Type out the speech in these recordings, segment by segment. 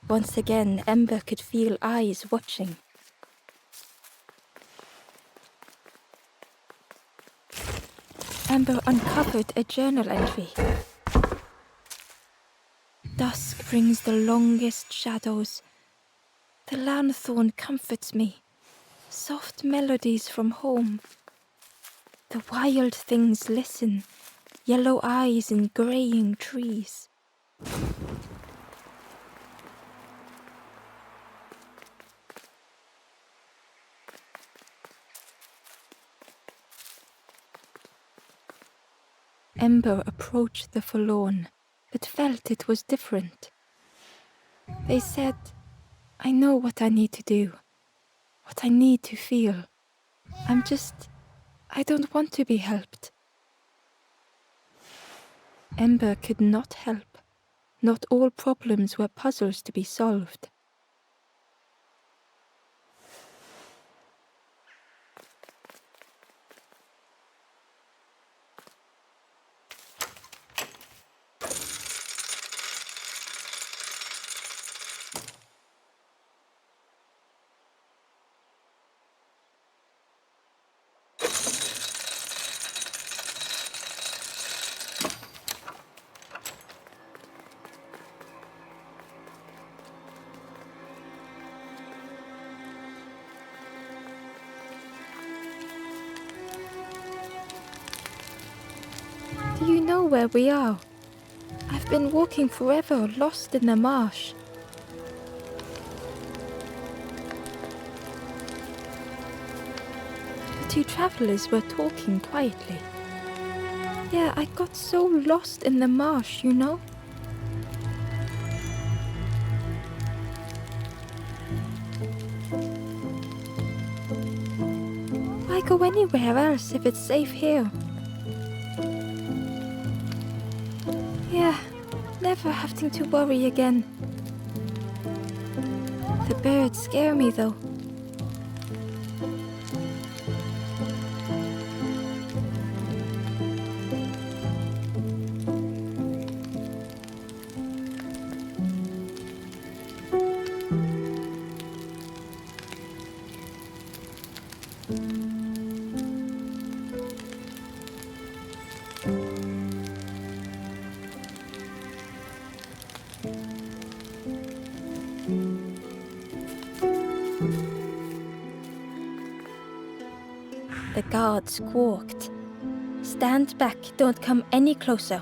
Once again, Ember could feel eyes watching. Ember uncovered a journal entry. Dusk brings the longest shadows. The lanthorn comforts me. Soft melodies from home. The wild things listen, yellow eyes in greying trees. Ember approached the forlorn, but felt it was different. They said, I know what I need to do, what I need to feel. I don't want to be helped. Ember could not help. Not all problems were puzzles to be solved. Do you know where we are? I've been walking forever, lost in the marsh. The two travelers were talking quietly. Yeah, I got so lost in the marsh, you know? Why go anywhere else if it's safe here? Yeah, never having to worry again. The birds scare me though. The guard squawked. Stand back, don't come any closer.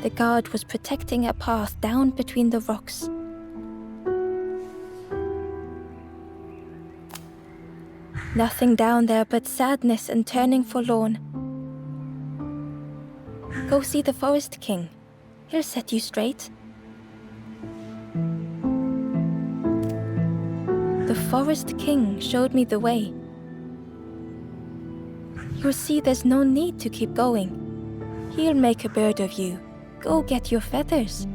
The guard was protecting a path down between the rocks. Nothing down there but sadness and turning forlorn. Go see the Forest King. He'll set you straight. The Forest King showed me the way. You'll see there's no need to keep going. He'll make a bird of you. Go get your feathers.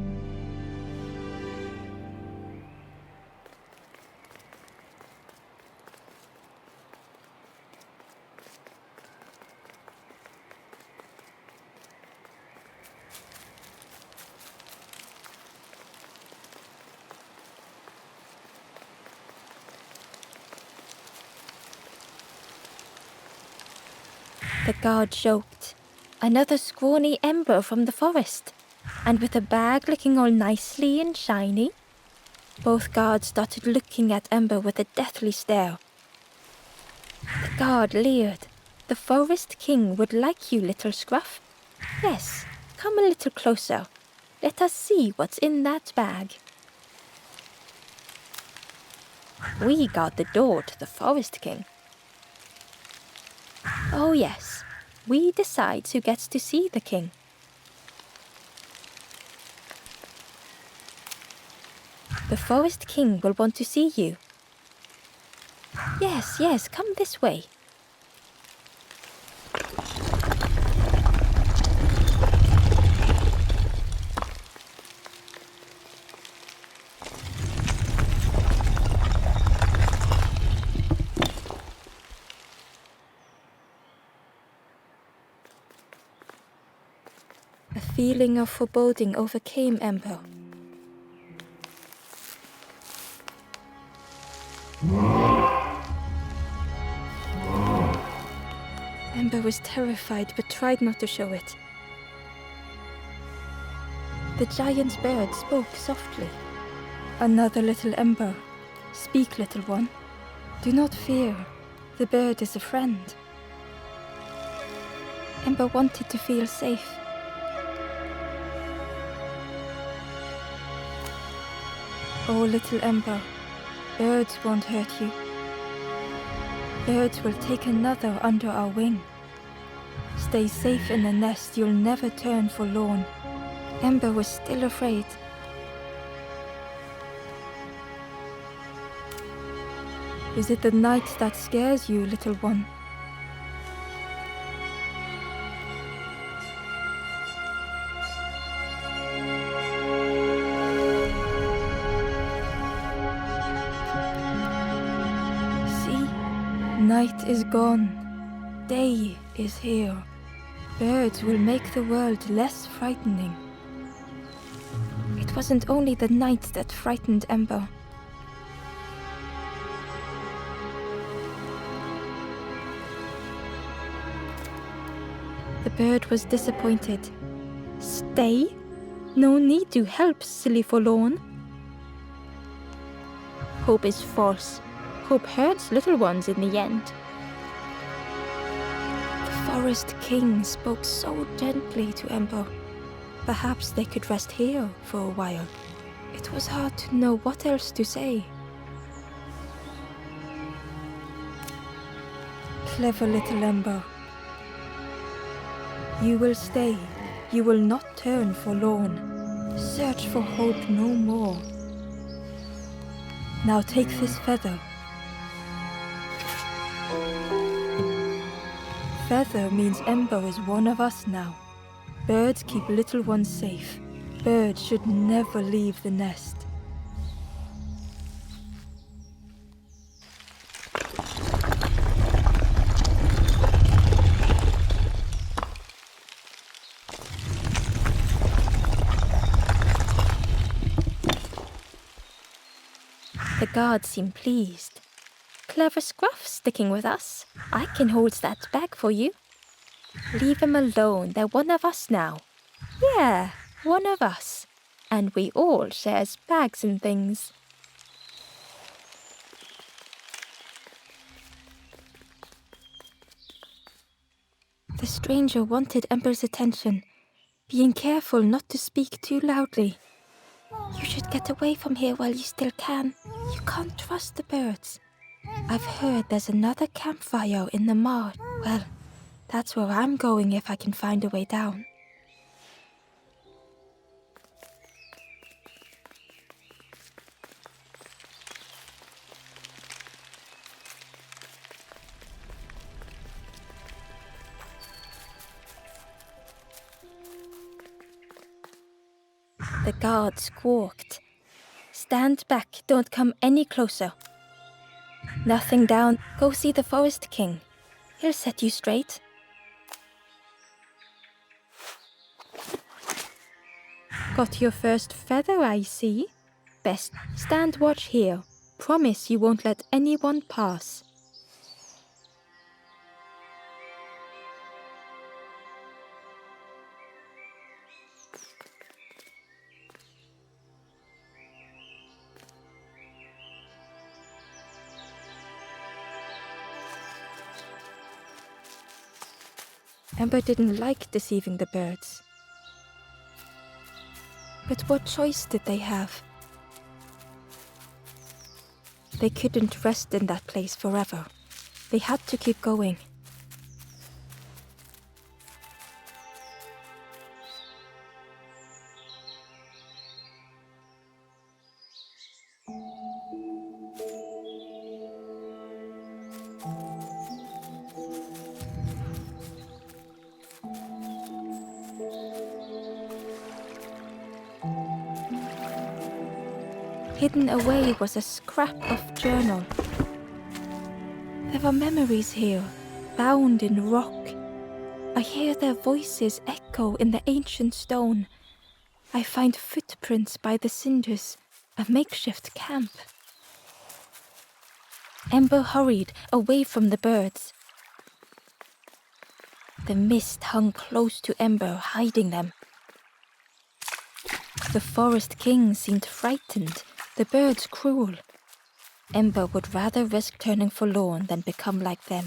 The guard joked. Another scrawny Ember from the forest, and with a bag looking all nicely and shiny. Both guards started looking at Ember with a deathly stare. The guard leered. The Forest King would like you, little scruff. Yes, come a little closer. Let us see what's in that bag. We guard the door to the Forest King. Oh yes, we decide who gets to see the king. The Forest King will want to see you. Yes, come this way. A feeling of foreboding overcame Ember. Ember was terrified but tried not to show it. The giant bird spoke softly. "Another little Ember. Speak, little one. Do not fear. The bird is a friend." Ember wanted to feel safe. "Oh, little Ember, birds won't hurt you. Birds will take another under our wing. Stay safe in the nest, you'll never turn forlorn." Ember was still afraid. "Is it the night that scares you, little one?" "See, night is gone. Day is here. Birds will make the world less frightening." It wasn't only the night that frightened Ember. The bird was disappointed. "Stay? No need to help, silly forlorn." "Hope is false. Hope hurts little ones in the end." The Forest King spoke so gently to Ember. Perhaps they could rest here for a while. It was hard to know what else to say. Clever little Ember. You will stay. You will not turn forlorn. Search for hope no more. Now take this feather. Feather means Ember is one of us now. Birds keep little ones safe. Birds should never leave the nest. The guards seem pleased. "Clever Scruff sticking with us. I can hold that bag for you." "Leave him alone, they're one of us now." "Yeah, one of us. And we all shares bags and things." The stranger wanted Ember's attention, being careful not to speak too loudly. "You should get away from here while you still can. You can't trust the birds. I've heard there's another campfire in the marsh. Well, that's where I'm going if I can find a way down." The guard squawked. "Stand back, don't come any closer. Nothing down, go see the Forest King. He'll set you straight." "Got your first feather, I see. Best stand watch here. Promise you won't let anyone pass." Ember didn't like deceiving the birds. But what choice did they have? They couldn't rest in that place forever. They had to keep going. Hidden away was a scrap of journal. There were memories here, bound in rock. I hear their voices echo in the ancient stone. I find footprints by the cinders, a makeshift camp. Ember hurried away from the birds. The mist hung close to Ember, hiding them. The forest king seemed frightened, the birds cruel. Ember would rather risk turning forlorn than become like them.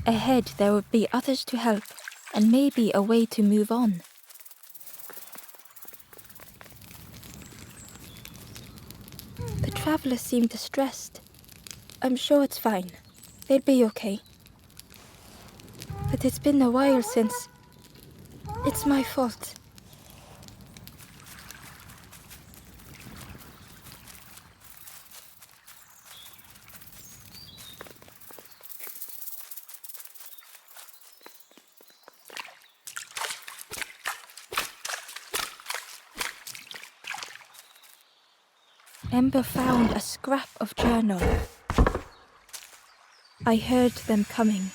Ahead there would be others to help, and maybe a way to move on. The traveler seemed distressed. I'm sure it's fine. They'll be okay. But it's been a while since... It's my fault. Ember found a scrap of journal. I heard them coming.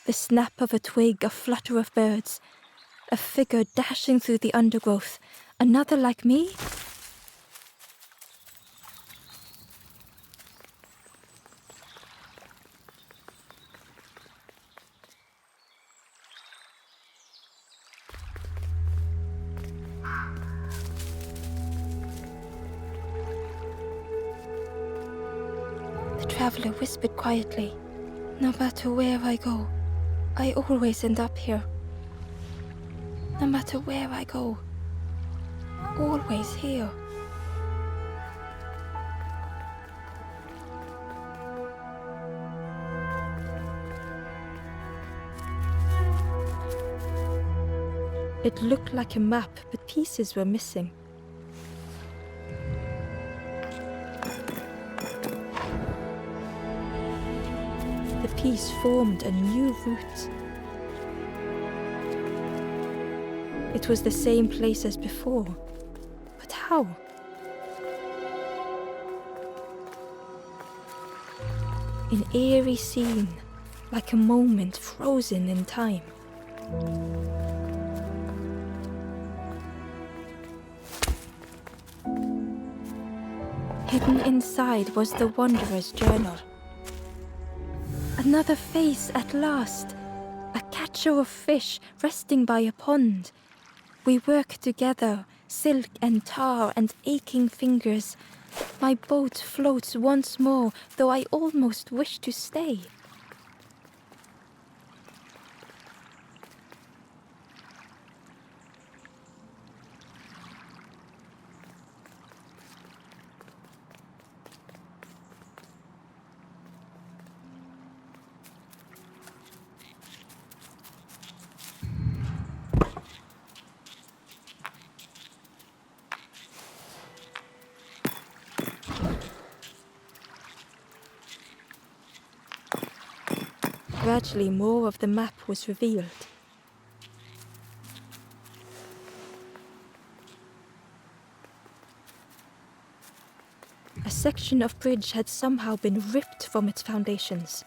The snap of a twig, a flutter of birds. A figure dashing through the undergrowth. Another like me? The traveler whispered quietly. No matter where I go, I always end up here. No matter where I go, always here. It looked like a map, but pieces were missing. The piece formed a new route. It was the same place as before. But how? An eerie scene, like a moment frozen in time. Hidden inside was the wanderer's journal. Another face at last. A catcher of fish resting by a pond. We work together, silk and tar and aching fingers. My boat floats once more, though I almost wish to stay. Gradually, more of the map was revealed. A section of bridge had somehow been ripped from its foundations.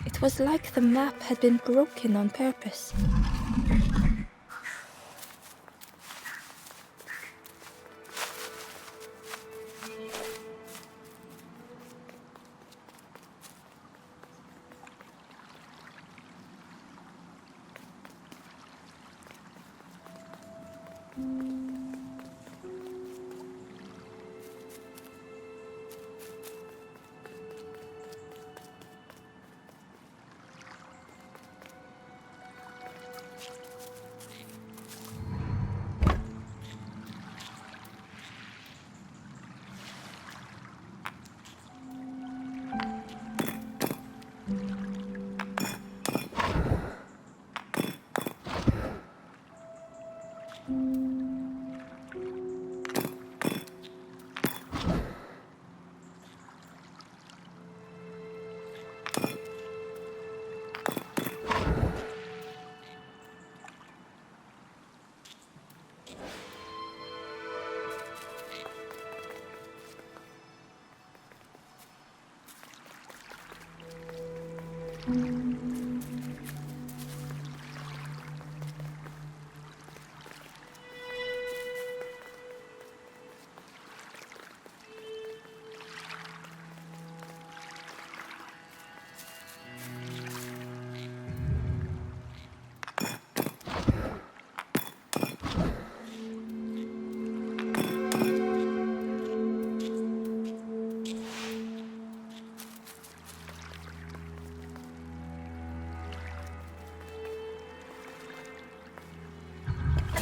It was like the map had been broken on purpose.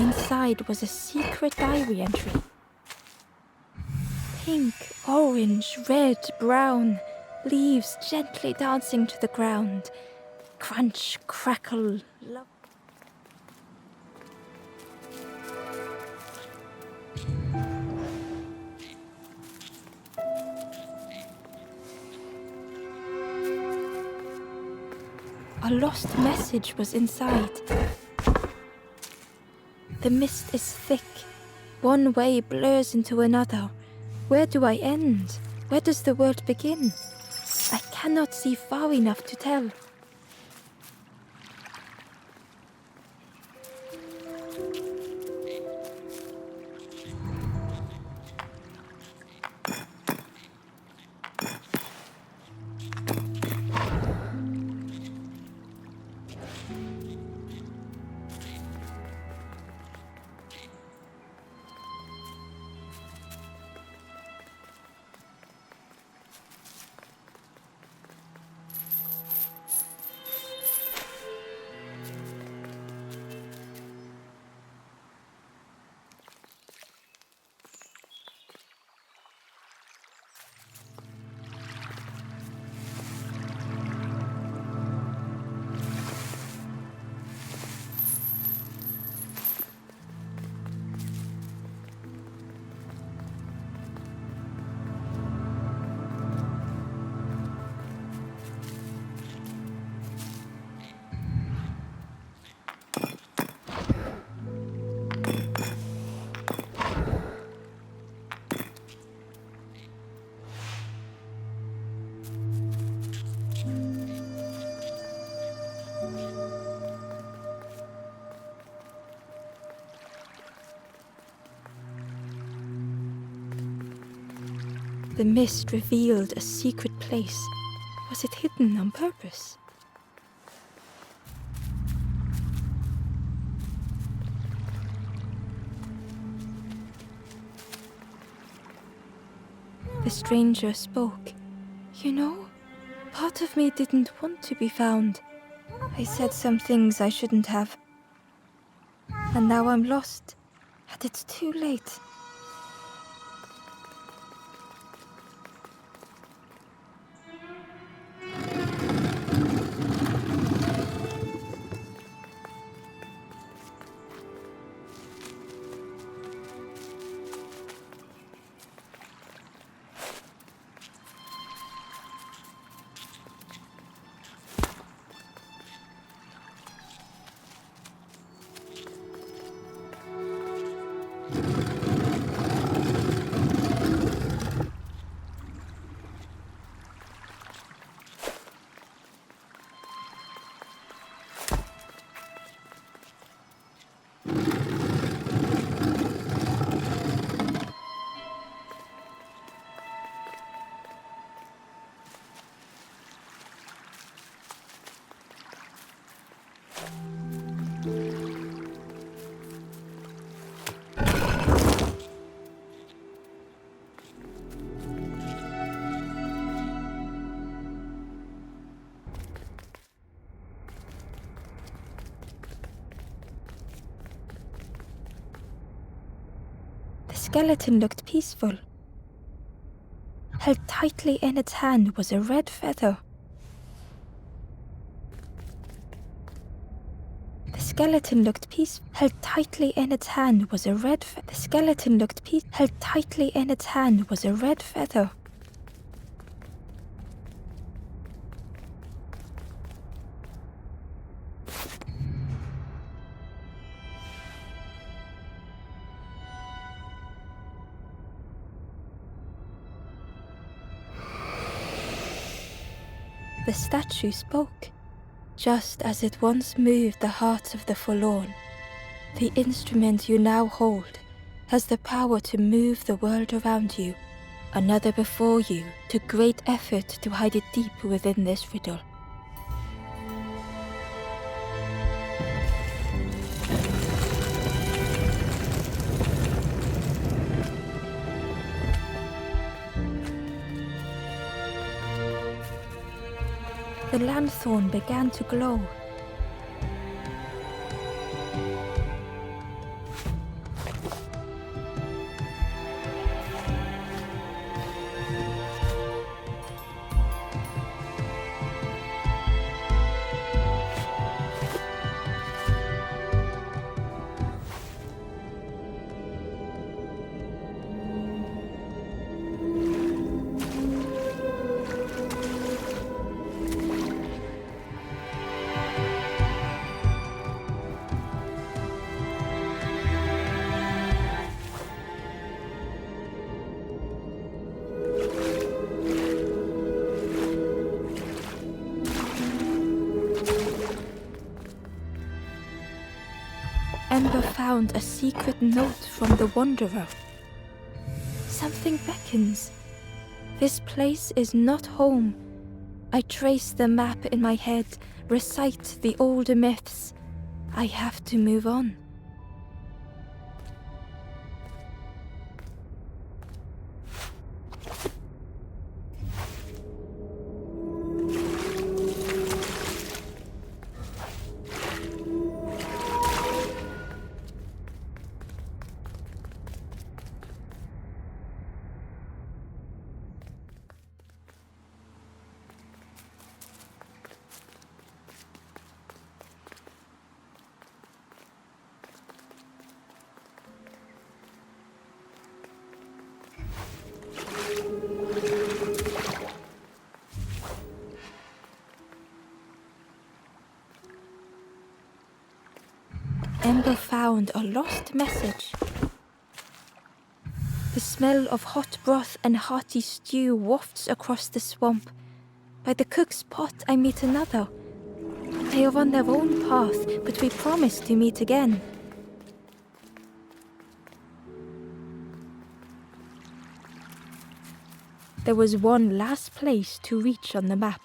inside was a secret diary entry. Pink, orange, red, brown, leaves gently dancing to the ground. Crunch, crackle, love. A lost message was inside. The mist is thick. One way blurs into another. Where do I end? Where does the world begin? I cannot see far enough to tell. The mist revealed a secret place. Was it hidden on purpose? The stranger spoke. You know, part of me didn't want to be found. I said some things I shouldn't have. And now I'm lost. And it's too late. The skeleton looked peaceful. Held tightly in its hand was a red feather. The skeleton looked peaceful. Held tightly in its hand was a red feather. The skeleton looked peaceful. Held tightly in its hand was a red feather. The statue spoke, just as it once moved the hearts of the forlorn. The instrument you now hold has the power to move the world around you. Another before you took great effort to hide it deep within this riddle. The lanthorn began to glow. Ember found a secret note from the Wanderer. Something beckons. This place is not home. I trace the map in my head, recite the older myths. I have to move on. Ember found a lost message. The smell of hot broth and hearty stew wafts across the swamp. By the cook's pot I meet another. They are on their own path, but we promise to meet again. There was one last place to reach on the map.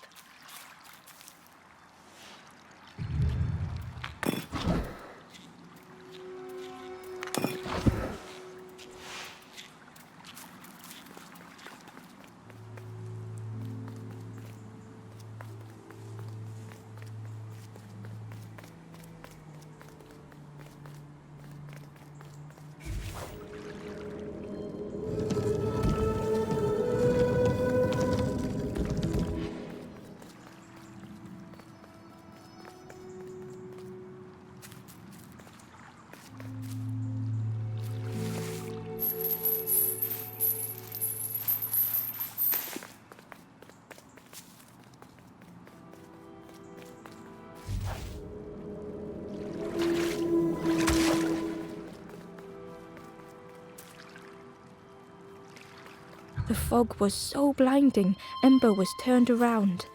The fog was so blinding, Ember was turned around.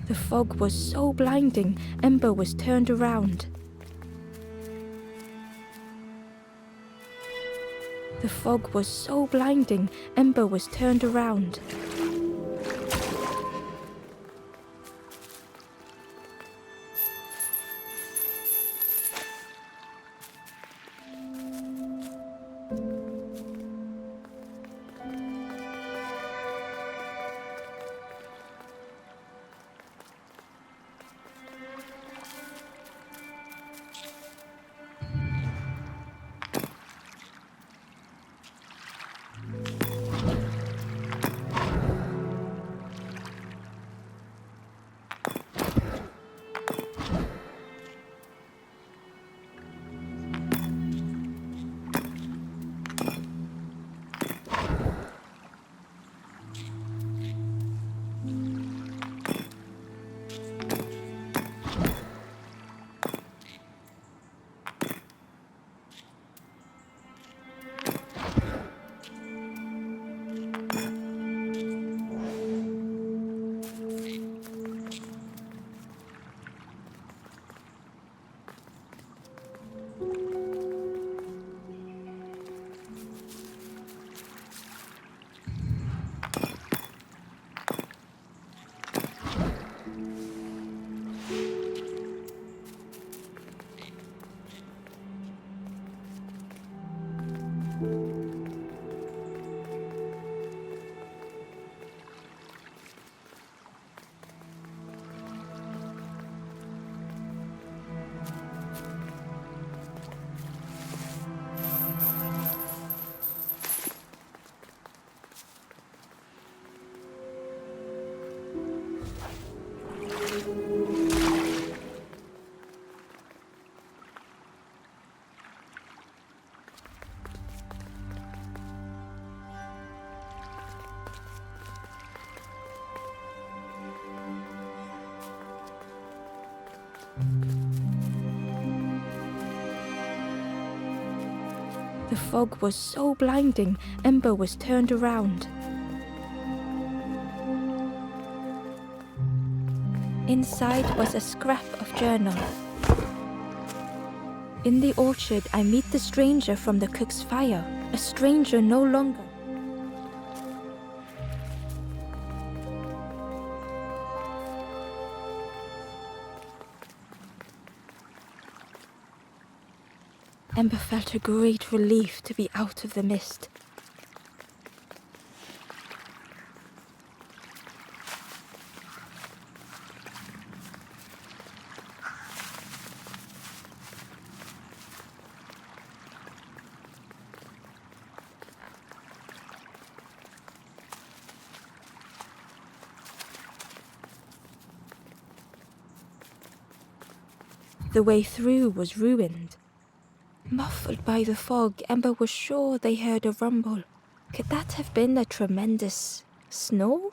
The fog was so blinding, Ember was turned around. The fog was so blinding, Ember was turned around. The fog was so blinding, Ember was turned around. Inside was a scrap of journal. In the orchard, I meet the stranger from the cook's fire, a stranger no longer. Ember felt a great relief to be out of the mist. The way through was ruined. Muffled by the fog, Ember was sure they heard a rumble. Could that have been a tremendous snow?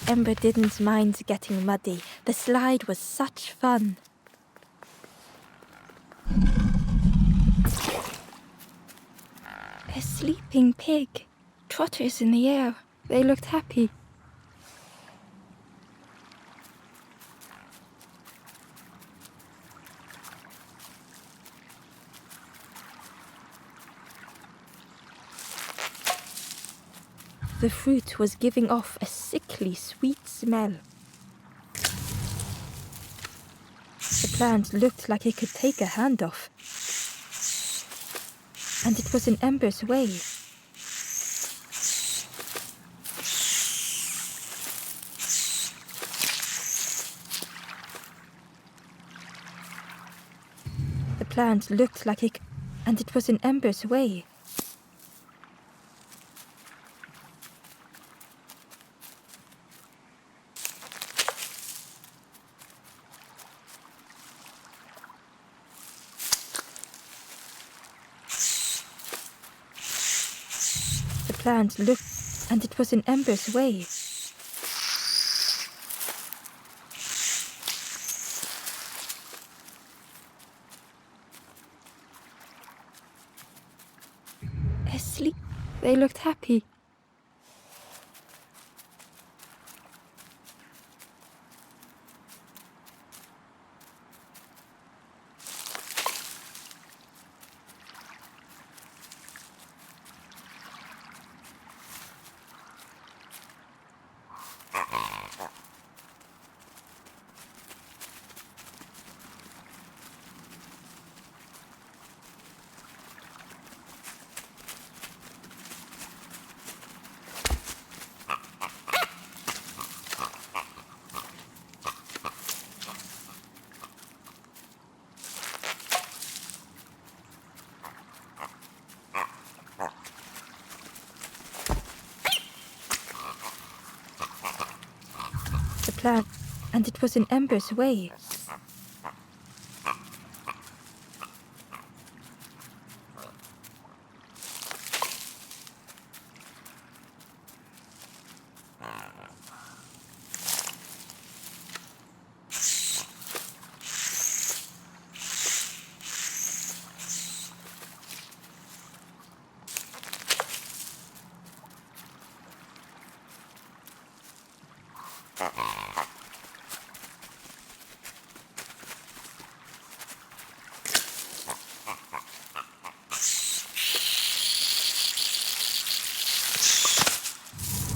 Ember didn't mind getting muddy. The slide was such fun. A sleeping pig. Trotters in the air. They looked happy. The fruit was giving off a sickly sweet smell. The plant looked like it could take a hand off. And it was in Ember's way. The plant looked like it, and it was in Ember's way. The plant looked, and it was in Ember's way. Asleep. They looked happy. Plant, and it was in Ember's way.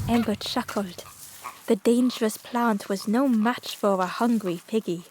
Ember chuckled. The dangerous plant was no match for a hungry piggy.